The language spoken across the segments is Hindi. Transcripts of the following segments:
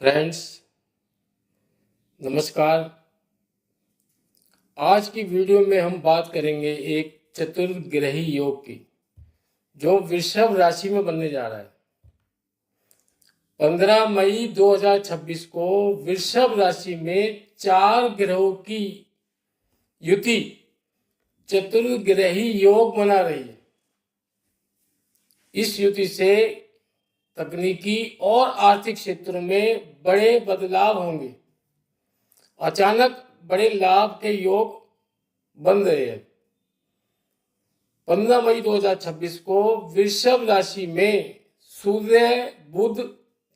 फ्रेंड्स, नमस्कार। आज की वीडियो में हम बात करेंगे एक चतुर्ग्रही योग की, जो वृषभ राशि में बनने जा रहा है। 15 मई 2026 को वृषभ राशि में 4 ग्रहों की युति चतुर्ग्रही योग बना रही है। इस युति से तकनीकी और आर्थिक क्षेत्रों में बड़े बदलाव होंगे। अचानक बड़े लाभ के योग बन रहे हैं। 15 मई 2026 को वृषभ राशि में सूर्य, बुध,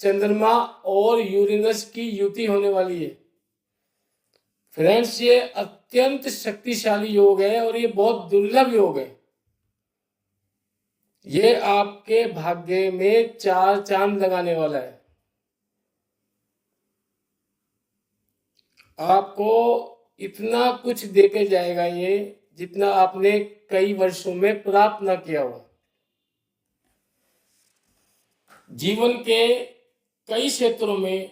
चंद्रमा और यूरेनस की युति होने वाली है। फ्रेंड्स, ये अत्यंत शक्तिशाली योग है और ये बहुत दुर्लभ योग है। ये आपके भाग्य में 4 चांद लगाने वाला है। आपको इतना कुछ देके जाएगा ये, जितना आपने कई वर्षों में प्राप्त न किया हो। जीवन के कई क्षेत्रों में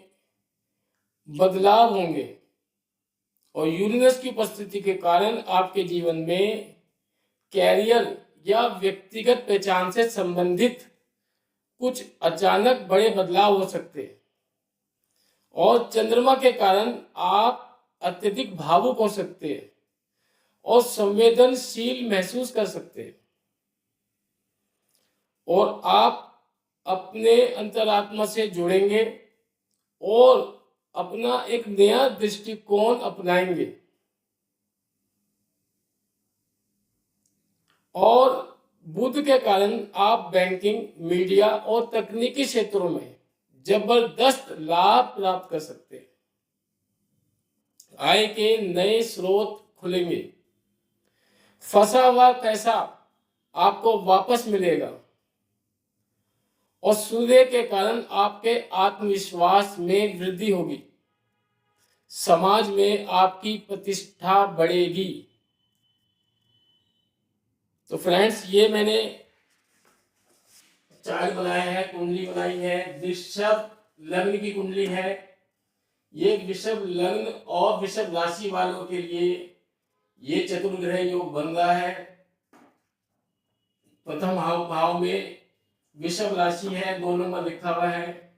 बदलाव होंगे और यूरेनस की उपस्थिति के कारण आपके जीवन में कैरियर या व्यक्तिगत पहचान से संबंधित कुछ अचानक बड़े बदलाव हो सकते हैं। और चंद्रमा के कारण आप अत्यधिक भावुक हो सकते हैं और संवेदनशील महसूस कर सकते हैं, और आप अपने अंतरात्मा से जुड़ेंगे और अपना एक नया दृष्टिकोण अपनाएंगे। और बुध के कारण आप बैंकिंग, मीडिया और तकनीकी क्षेत्रों में जबरदस्त लाभ प्राप्त कर सकते हैं। आय के नए स्रोत खुलेंगे। फंसा हुआ पैसा आपको वापस मिलेगा और सूर्य के कारण आपके आत्मविश्वास में वृद्धि होगी। समाज में आपकी प्रतिष्ठा बढ़ेगी। तो फ्रेंड्स, ये मैंने चार्ट बनाया है, कुंडली बनाई है। वृषभ लग्न की कुंडली है। ये वृषभ लग्न और वृषभ राशि वालों के लिए ये चतुर्ग्रह योग बन रहा है। प्रथम भाव में वृषभ राशि है, 2 नंबर लिखा हुआ है।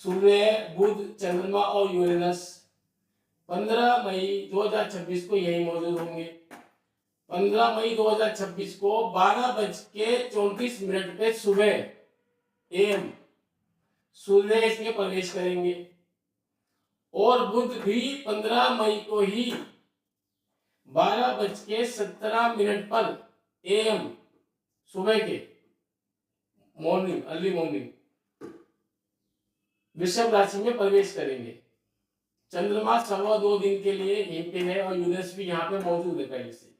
सूर्य, बुध, चंद्रमा और यूरेनस 15 मई 2026 को यही मौजूद होंगे। 15 मई 2026 को 12:34 पे सुबह एम सूर्य इसमें प्रवेश करेंगे। और बुध भी 15 मई को ही 12:17 पर एम सुबह के मॉर्निंग, अर्ली मॉर्निंग वृषभ राशि में प्रवेश करेंगे। चंद्रमा 2.25 दिन के लिए यहीं पे है और यूरेनस भी यहाँ पे मौजूद है पहले से।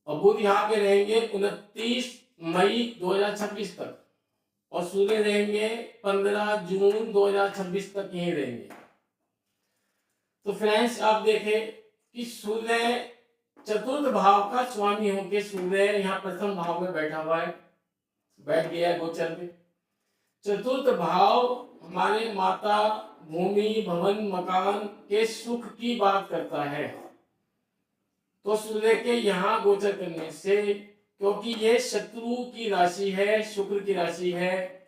और बुध यहाँ पे रहेंगे 29 मई 2026 तक और सूर्य रहेंगे 15 जून 2026 तक यहीं रहेंगे। तो फ्रेंड्स, आप देखें कि सूर्य चतुर्थ भाव का स्वामी होकर सूर्य यहाँ प्रथम भाव में बैठा हुआ है, बैठ गया है गोचर में। चतुर्थ भाव हमारे माता, भूमि, भवन, मकान के सुख की बात करता है। तो सूर्य के यहाँ गोचर करने से, क्योंकि ये शत्रु की राशि है, शुक्र की राशि है,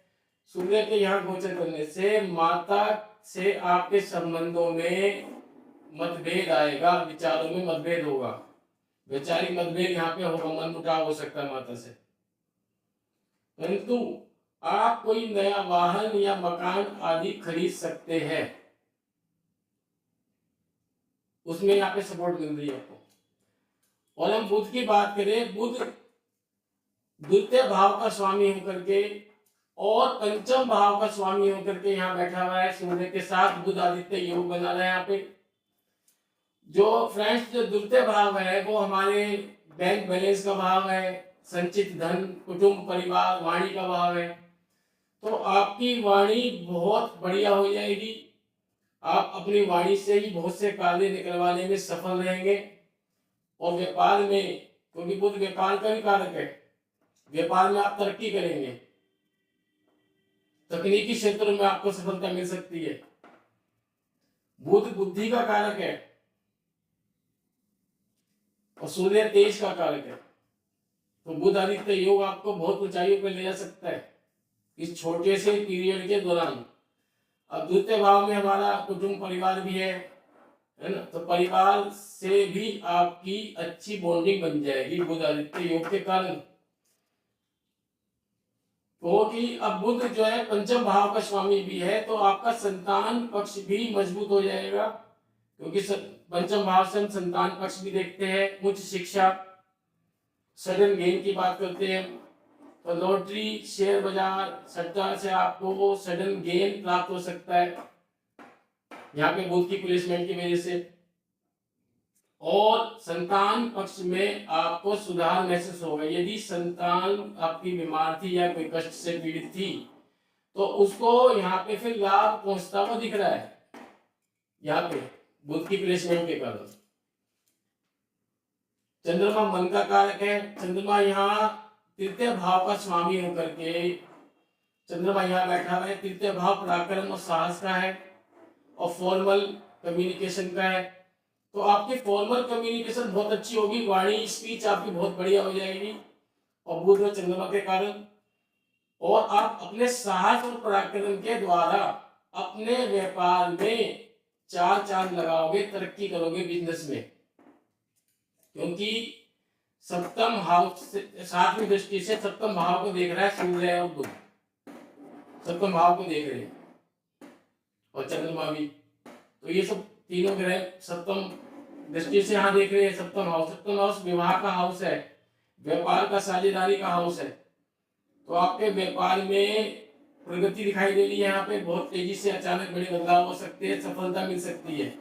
सूर्य के यहाँ गोचर करने से माता से आपके संबंधों में मतभेद आएगा, विचारों में मतभेद होगा, वैचारिक मतभेद यहाँ पे होगा, मन मुटाव हो सकता है माता से। परंतु आप कोई नया वाहन या मकान आदि खरीद सकते हैं, उसमें यहाँ पे सपोर्ट मिल रही है आपको। और हम बुध की बात करें, बुध द्वितीय भाव का स्वामी होकर के और पंचम भाव का स्वामी होकर के यहाँ बैठा हुआ है। सूर्य के साथ बुध आदित्य योग बना रहा है यहाँ पे। जो फ्रेंड्स, जो द्वितीय भाव है वो हमारे बैंक बैलेंस का भाव है, संचित धन, कुटुंब, परिवार, वाणी का भाव है। तो आपकी वाणी बहुत बढ़िया हो जाएगी। आप अपनी वाणी से ही बहुत से कार्य निकलवाने में सफल रहेंगे। और व्यापार में, क्योंकि बुध व्यापार का भी कारक है, व्यापार में आप तरक्की करेंगे। तकनीकी क्षेत्रों में आपको सफलता मिल सकती है। बुध बुद्धि का कारक है और सूर्य तेज का कारक है, तो बुध आदित्य योग आपको बहुत ऊंचाइयों पर ले जा सकता है इस छोटे से पीरियड के दौरान। अब द्वितीय भाव में हमारा कुटुंब परिवार भी है ना, तो परिवार से भी आपकी अच्छी बॉन्डिंग बन जाएगी बुध आदित्य योग के कारण। क्योंकि अब बुध जो है पंचम भाव का स्वामी भी है, तो आपका संतान पक्ष भी मजबूत हो जाएगा, क्योंकि पंचम भाव से हम संतान पक्ष भी देखते हैं। उच्च शिक्षा, सडन गेन की बात करते हैं, तो लॉटरी, शेयर बाजार, सट्टा से आपको सडन गेन प्राप्त हो सकता है यहाँ पे बुध की प्लेसमेंट की वजह से। और संतान पक्ष में आपको सुधार महसूस होगा। यदि संतान आपकी बीमार थी या कोई कष्ट से पीड़ित थी, तो उसको यहाँ पे फिर लाभ पहुंचता हुआ दिख रहा है यहाँ पे बुध की प्लेसमेंट के कारण। चंद्रमा मन का कारक है। चंद्रमा यहाँ तृतीय भाव का स्वामी होकर के चंद्रमा यहाँ बैठा हुआ है। तृतीय भाव पराक्रम और साहस का है और फॉर्मल कम्युनिकेशन का है, तो आपकी फॉर्मल कम्युनिकेशन बहुत अच्छी होगी, वाणी स्पीच आपकी बहुत बढ़िया हो जाएगी और बुध और चंद्रमा के कारण। और आप अपने साहस और पराक्रम के द्वारा अपने व्यापार में चार चांद लगाओगे, तरक्की करोगे बिजनेस में, क्योंकि सप्तम हाउस सातवीं दृष्टि से सप्तम भाव को देख रहा है सूर्य और बुध, सप्तम भाव को देख रहे हैं और चंद्रमा भी। तो ये सब तीनों ग्रह सप्तम दृष्टि से यहाँ देख रहे हैं सप्तम हाउस। सप्तम हाउस विवाह का हाउस है, व्यापार का, साझेदारी का हाउस है, तो आपके व्यापार में प्रगति दिखाई दे रही है। यहाँ पे बहुत तेजी से अचानक बड़े बदलाव हो सकते हैं, सफलता मिल सकती है।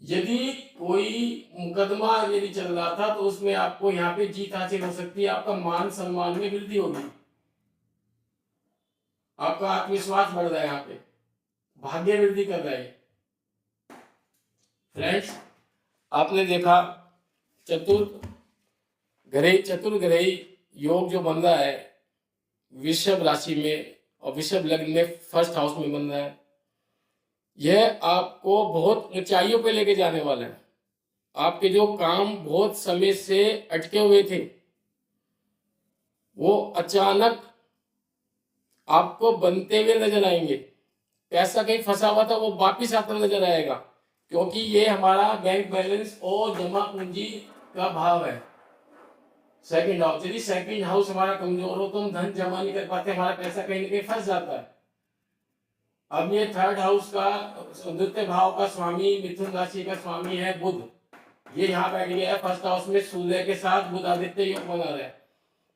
यदि कोई मुकदमा यदि चल रहा था तो उसमें आपको यहाँ पे जीत हासिल हो सकती है, आपका मान सम्मान में वृद्धि होगी, आपका आत्मविश्वास बढ़ रहा है, यहाँ पे भाग्य वृद्धि कर रहा है। फ्रेंड्स, आपने देखा चतुर्ग्रही योग जो बन रहा है वृषभ राशि में और वृषभ लग्न में फर्स्ट हाउस में बन रहा है, यह आपको बहुत ऊंचाइयों पे लेके जाने वाला है। आपके जो काम बहुत समय से अटके हुए थे वो अचानक आपको बनते हुए नजर आएंगे। पैसा कहीं फंसा हुआ था वो वापिस आता नजर आएगा, क्योंकि ये हमारा बैंक बैलेंस और जमा पूंजी का भाव है, सेकंड हाउस। यदि सेकंड हाउस हमारा कमजोर हो तो हम धन जमा नहीं कर पाते, हमारा पैसा कहीं ना कहीं फंस जाता है। अब ये थर्ड हाउस का द्वितीय भाव का स्वामी, मिथुन राशि का स्वामी है बुध, ये यहाँ बैठ गया है फर्स्ट हाउस में सूर्य के साथ, बुध आदित्य योग बना रहा है,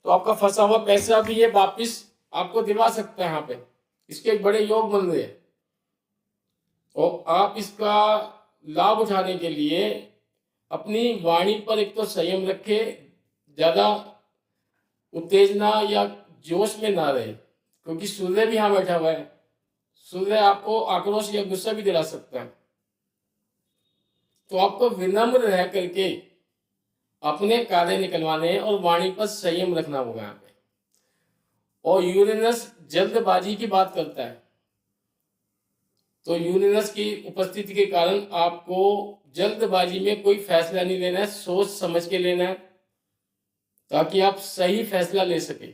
तो आपका फंसा हुआ पैसा भी ये वापिस आपको दिला सकता है। यहाँ पे इसके बड़े योग बन रहे हैं और आप इसका लाभ उठाने के लिए अपनी वाणी पर एक तो संयम रखे, ज्यादा उत्तेजना या जोश में ना रहे, क्योंकि सूर्य भी यहाँ बैठा हुआ है। सूर्य आपको आक्रोश या गुस्सा भी दिला सकता है, तो आपको विनम्र रह करके अपने कार्य निकलवाने हैं और वाणी पर संयम रखना होगा यहाँ पे। और यूरेनस जल्दबाजी की बात करता है, तो यूरेनस की उपस्थिति के कारण आपको जल्दबाजी में कोई फैसला नहीं लेना है, सोच समझ के लेना है ताकि आप सही फैसला ले सके।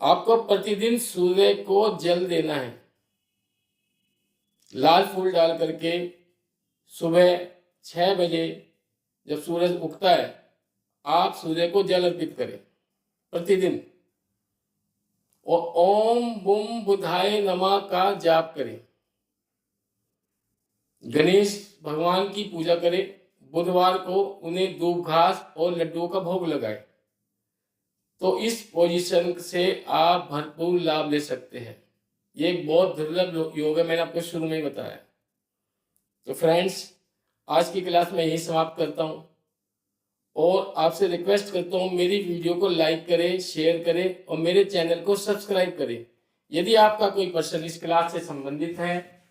आपको प्रतिदिन सूर्य को जल देना है, लाल फूल डाल करके सुबह 6 बजे जब सूरज उगता है आप सूर्य को जल अर्पित करें प्रतिदिन, और ओम बुम बुधाय नमः का जाप करें। गणेश भगवान की पूजा करें, बुधवार को उन्हें दूब घास और लड्डुओं का भोग लगाएं, तो इस पोजीशन से आप भरपूर लाभ ले सकते हैं। ये एक बहुत दुर्लभ योग है, मैंने आपको शुरू में ही बताया। तो फ्रेंड्स, आज की क्लास में यही समाप्त करता हूँ और आपसे रिक्वेस्ट करता हूँ मेरी वीडियो को लाइक करें, शेयर करें और मेरे चैनल को सब्सक्राइब करें। यदि आपका कोई प्रश्न इस क्लास से संबंधित है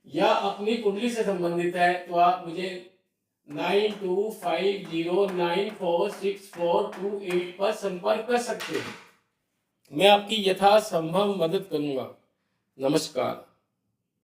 या अपनी कुंडली से संबंधित है तो आप मुझे 9250946428 पर संपर्क कर सकते हैं। मैं आपकी यथासंभव मदद करूंगा। नमस्कार।